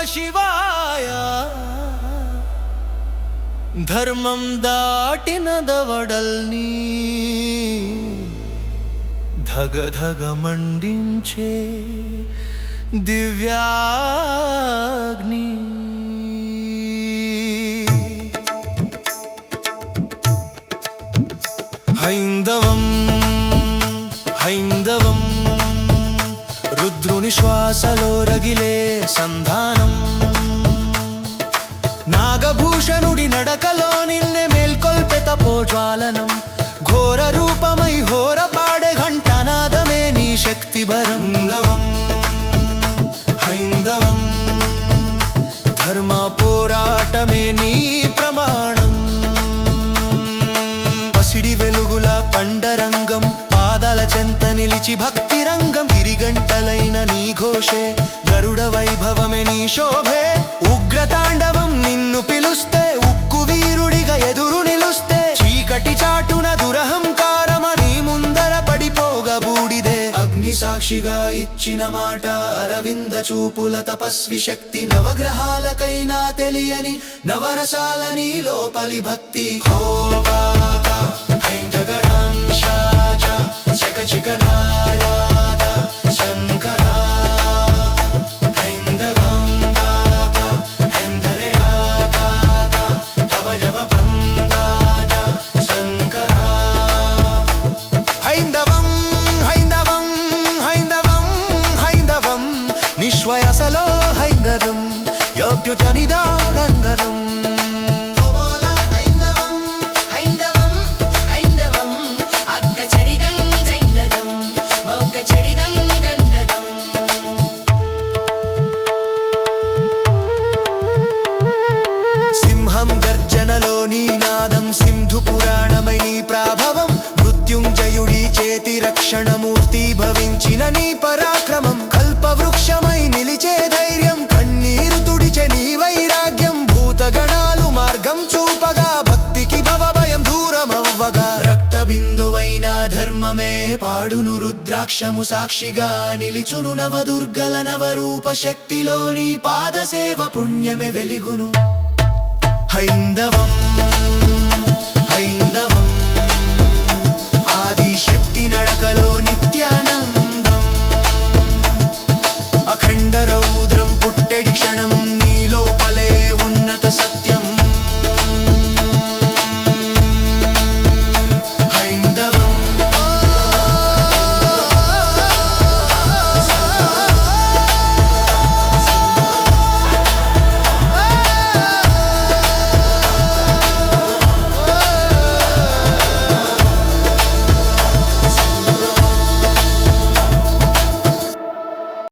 శివాయ ధర్మం దాటిన దవడల్ని ధగ ధగ మండించే దివ్యాగ్ని హైందవం హైందవం రుద్రుని శ్వాసలో రగిలే సంధానం నాగభూషణుడి నడకలో నిన్నే మేల్కొల్పె తపోజ్వాలనం ఘోర రూపమై హోర పాడే ఘంటనాదమే నీ శక్తి భరంగవం హైందవం ధర్మ పోరాటమే నీ ప్రమాణం పసిడి వెలుగుల పండరంగం పాదాల చెంత నిలిచి భక్తి రంగం గిరిగంటలైన నీ ఘోషే గరుడ వైభవమే నీ శోభే ఉగ్రతాండవం నిన్ను పిలుస్తే ఉక్కు వీరుడిగా ఎదురు నిలుస్తే చీకటి చాటున దురహంకారమ నీ ముందర పడిపోగా బూడిదే అగ్ని సాక్షిగా ఇచ్చిన మాట అరవింద చూపుల తపస్వి శక్తి నవగ్రహాలకైనా తెలియని నవరసాల నీ లోపలి భక్తి నిశ్వయసలో హైందవం యోగ్యుతనిదానందరం సింహం గర్జనలో నీ నాదం సింధు పురాణమై నీ ప్రాభవం మృత్యుంజయుడి చేతి రక్షణమూర్తి భవించిన నీ పరాక్రమం కల్పవృక్షమై నిలిచే ధైర్యం కన్నీరు తుడిచే నీ వైరాగ్యం భూతగణాలు మార్గం చూపగా భక్తికి భవభయం దూరమవ్వగా రక్త బిందువైన ధర్మమే పాడును రుద్రాక్షము సాక్షిగా నిలిచును నవదుర్గల నవరూప శక్తిలోని పాదసేవ పుణ్యమే వెలిగును హైందవం